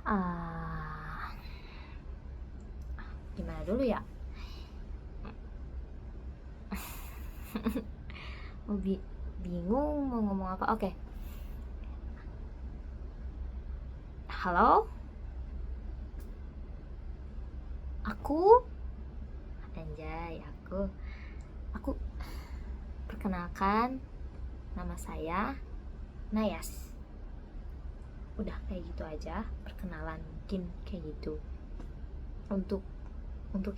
Ah, gimana dulu ya? Oh, bingung mau ngomong apa. Oke. Halo? Aku? Anjay, aku perkenalkan, nama saya Nayas. Udah kayak gitu aja, perkenalan mungkin kayak gitu. Untuk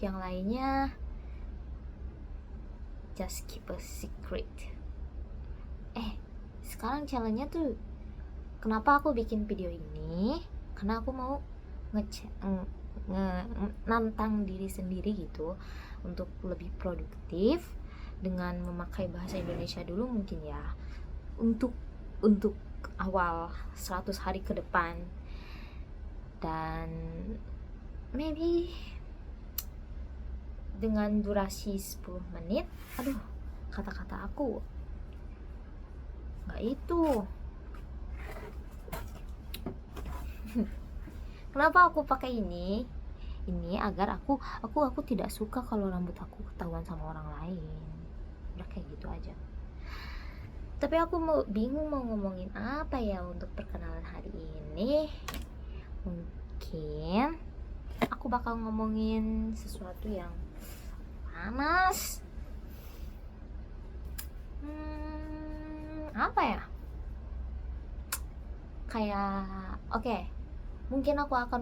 yang lainnya, just keep a secret. Sekarang challenge-nya tuh, kenapa aku bikin video ini? Karena aku mau nantang diri sendiri gitu untuk lebih produktif dengan memakai bahasa Indonesia dulu mungkin ya, untuk awal 100 hari ke depan. Dan maybe dengan durasi 10 menit. Aduh, kata-kata aku nggak itu. Kenapa aku pakai ini agar aku tidak suka kalau rambut aku ketahuan sama orang lain. Udah kayak gitu aja. Tapi aku bingung mau ngomongin apa ya untuk perkenalan hari ini. Mungkin aku bakal ngomongin sesuatu yang panas. Apa ya? Kayak mungkin aku akan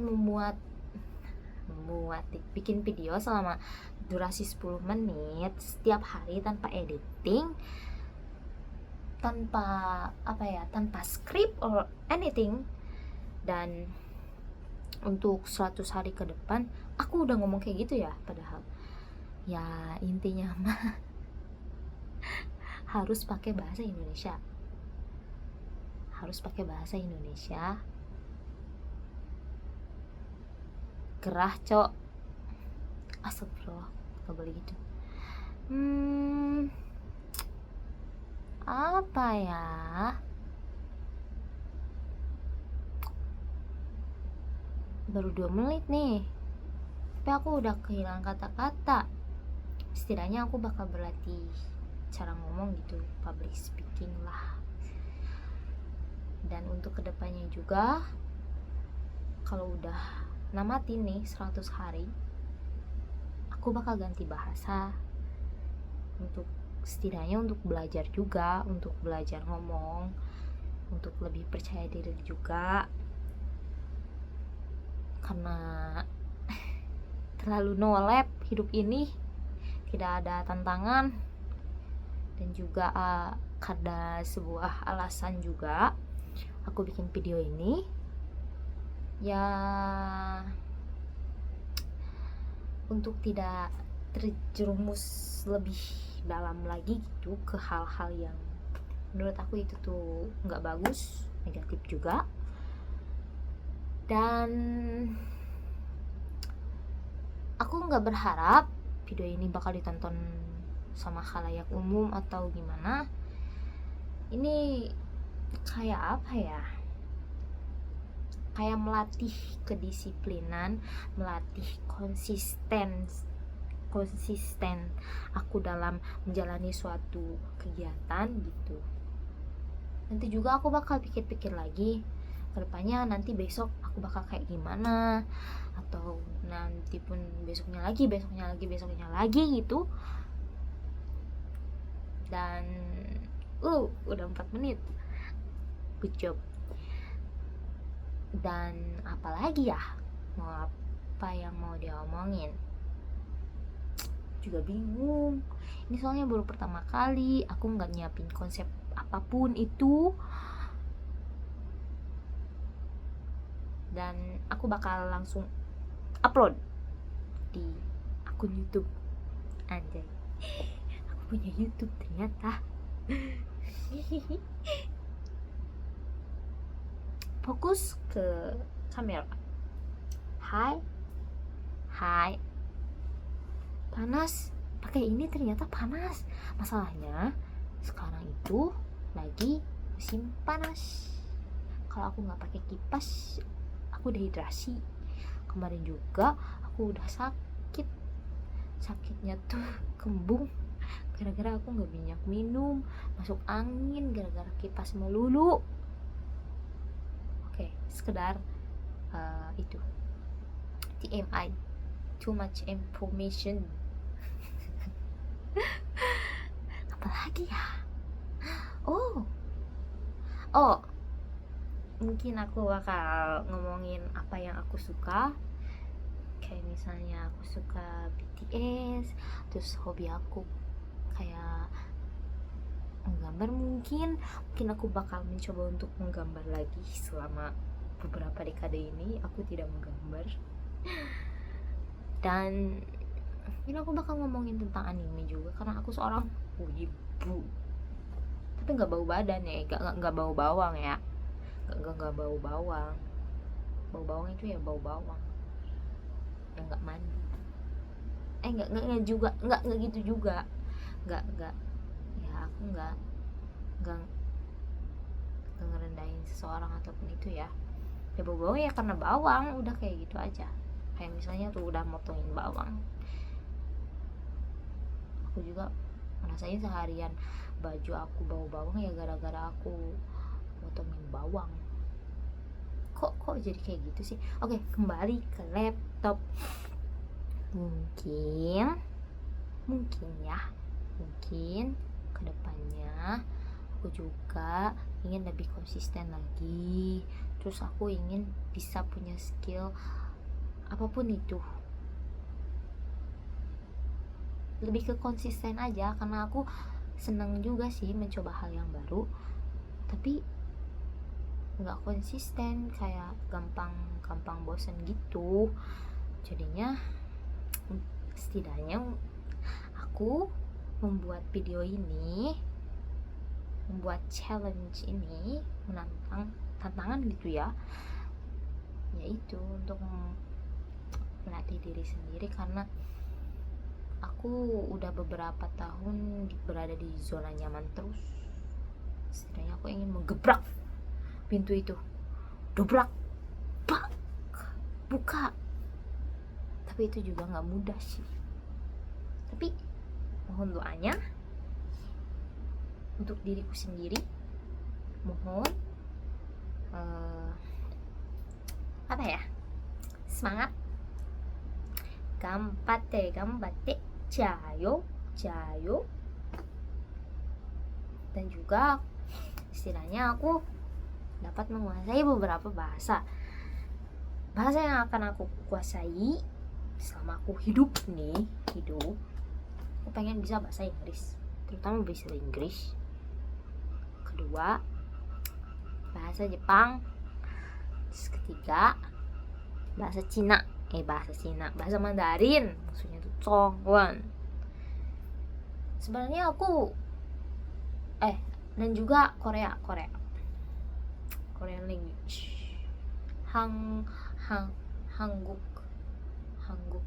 bikin video selama durasi 10 menit setiap hari tanpa editing, tanpa script or anything. Dan untuk 100 hari ke depan aku udah ngomong kayak gitu ya, padahal ya intinya mah harus pakai bahasa Indonesia. Gerah, cok. Astagfirullah, gak boleh gitu. Apa ya? Baru 2 menit nih, tapi aku udah kehilangan kata-kata. Setidaknya aku bakal berlatih cara ngomong gitu, public speaking lah. Dan untuk kedepannya juga, kalau udah namatin nih 100 hari, aku bakal ganti bahasa setidaknya untuk belajar juga, untuk belajar ngomong, untuk lebih percaya diri juga. Karena terlalu nolep hidup ini, tidak ada tantangan. Dan juga karena sebuah alasan juga aku bikin video ini, ya untuk tidak terjerumus lebih dalam lagi gitu ke hal-hal yang menurut aku itu tuh nggak bagus, negatif juga. Dan aku nggak berharap video ini bakal ditonton sama khalayak umum atau gimana. Ini kayak apa ya, kayak melatih kedisiplinan, melatih konsisten aku dalam menjalani suatu kegiatan gitu. Nanti juga aku bakal pikir-pikir lagi kedepannya, nanti besok aku bakal kayak gimana, atau nanti pun besoknya lagi gitu. Dan udah 4 menit, good job. Dan apalagi ya, apa yang mau diomongin juga bingung. Ini soalnya baru pertama kali, aku nggak nyiapin konsep apapun itu. Dan aku bakal langsung upload di akun YouTube. Anjay, aku punya YouTube ternyata. Fokus ke kamera. Hai. Panas. Pakai ini ternyata panas. Masalahnya sekarang itu lagi musim panas. Kalau aku nggak pakai kipas, aku aku dehidrasi. Kemarin juga aku udah sakitnya tuh kembung gara-gara aku nggak banyak minum, masuk angin gara-gara kipas melulu. Oke, sekedar itu TMI, too much information. Apalagi ya, oh mungkin aku bakal ngomongin apa yang aku suka. Kayak misalnya aku suka BTS, terus hobi aku kayak menggambar. Mungkin aku bakal mencoba untuk menggambar lagi. Selama beberapa dekade ini aku tidak menggambar. Dan ini aku bakal ngomongin tentang anime juga, karena aku seorang wibu. Tapi nggak bau badan ya, nggak bau bawang ya, nggak bau bawang. Bau bawang itu ya bau bawang yang nggak mandi. Nggak juga, nggak gitu juga, nggak ya, aku nggak ngerendahin seseorang ataupun itu ya. Ya bau bawang ya karena bawang, udah kayak gitu aja. Kayak misalnya tuh udah motongin bawang, aku juga ngerasain seharian baju aku bau bawang ya gara-gara aku motongin bawang. Kok jadi kayak gitu sih? Oke, kembali ke laptop. Mungkin kedepannya aku juga ingin lebih konsisten lagi. Terus aku ingin bisa punya skill apapun itu, lebih ke konsisten aja, karena aku seneng juga sih mencoba hal yang baru, tapi nggak konsisten, kayak gampang bosen gitu. Jadinya setidaknya aku membuat video ini, membuat challenge ini, tantangan gitu ya, yaitu untuk melatih diri sendiri. Karena aku udah beberapa tahun berada di zona nyaman terus. Setidaknya aku ingin menggebrak pintu itu, dobrak, pak, buka. Tapi itu juga nggak mudah sih. Tapi mohon doanya untuk diriku sendiri. Mohon semangat, gambatte, jayo. Dan juga istilahnya aku dapat menguasai beberapa bahasa yang akan aku kuasai selama aku hidup. Aku pengen bisa bahasa Inggris, terutama bahasa Inggris. Kedua, bahasa Jepang. Terus ketiga, bahasa Mandarin, maksudnya itu Zhongwen. Sebenarnya aku dan juga Korean language, Hanguk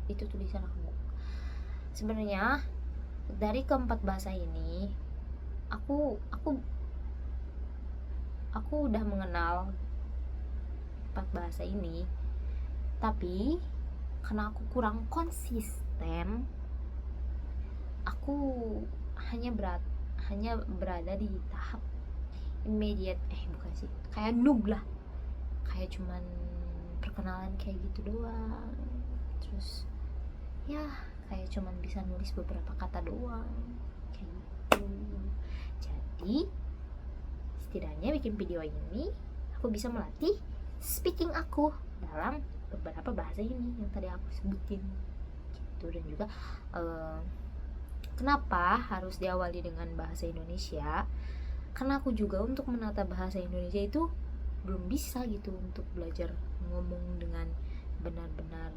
itu tulisan Hanguk. Sebenarnya dari keempat bahasa ini aku udah mengenal 4 bahasa ini, tapi karena aku kurang konsisten, aku hanya berada di tahap immediate, kayak noob lah, kayak cuman perkenalan kayak gitu doang. Terus ya kayak cuman bisa nulis beberapa kata doang kayak gitu. Jadi setidaknya bikin video ini aku bisa melatih speaking aku dalam beberapa bahasa ini yang tadi aku sebutin gitu. Dan juga kenapa harus diawali dengan bahasa Indonesia, karena aku juga untuk menata bahasa Indonesia itu belum bisa gitu, untuk belajar ngomong dengan benar-benar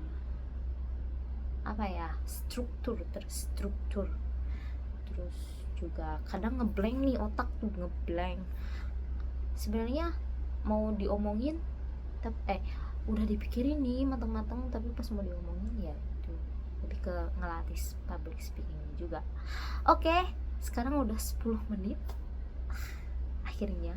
terstruktur. Terus juga kadang ngeblank nih, otak tuh ngeblank. Sebenarnya mau diomongin udah dipikirin nih matang-matang, tapi pas mau diomongin ya itu lebih ke ngelatih public speaking juga. Oke, sekarang udah 10 menit akhirnya.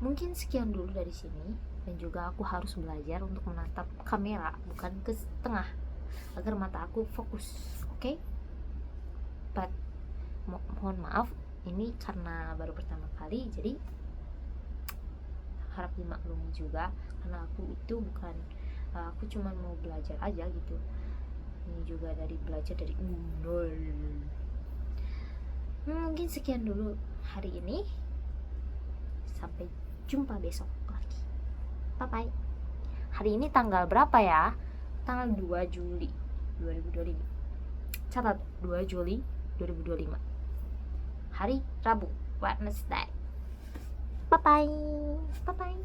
Mungkin sekian dulu dari sini. dan juga aku harus belajar untuk menatap kamera bukan ke tengah agar mata aku fokus. Oke? But mohon maaf, ini karena baru pertama kali, jadi harap dimaklumi juga karena aku itu bukan aku cuma mau belajar aja gitu. Ini juga dari belajar dari nol. Mungkin sekian dulu hari ini, sampai jumpa besok lagi. Bye bye. Hari ini tanggal berapa ya? Tanggal 2 Juli 2025. Catat, 2 Juli 2025. Hari Rabu, Wednesday. Bye bye. Bye bye.